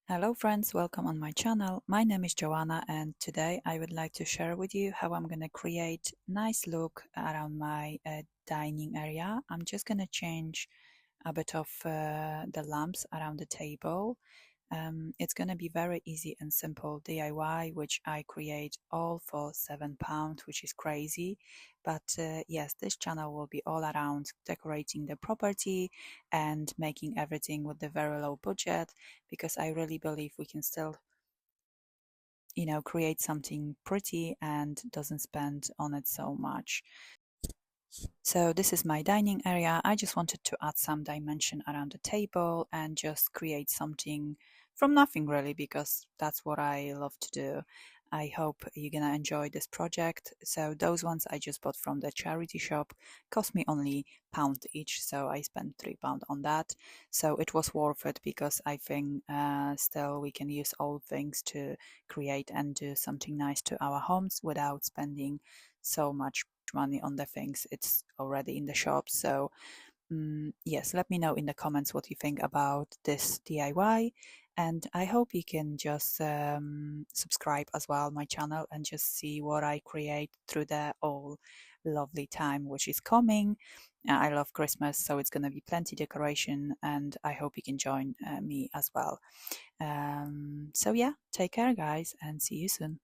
Hello friends, welcome on my channel. My name is Joanna and today I would like to share with you how I'm gonna create nice look around my dining area. I'm just gonna change a bit of the lamps around the table. It's gonna be very easy and simple DIY, which I create all for £7, which is crazy. But yes, this channel will be all around decorating the property and making everything with the very low budget, because I really believe we can still create something pretty and doesn't spend on it so much. So this is my dining area. I just wanted to add some dimension around the table and just create something from nothing really, because that's what I love to do. I hope you're gonna enjoy this project. So those ones I just bought from the charity shop, cost me only £1 each, so I spent £3 on that. So it was worth it, because I think still we can use old things to create and do something nice to our homes without spending so much money on the things it's already in the shop. So yes, let me know in the comments what you think about this DIY, and I hope you can just subscribe as well my channel and just see what I create through the all lovely time which is coming. I love Christmas, so it's gonna be plenty decoration, and I hope you can join me as well. So yeah, take care guys, and see you soon.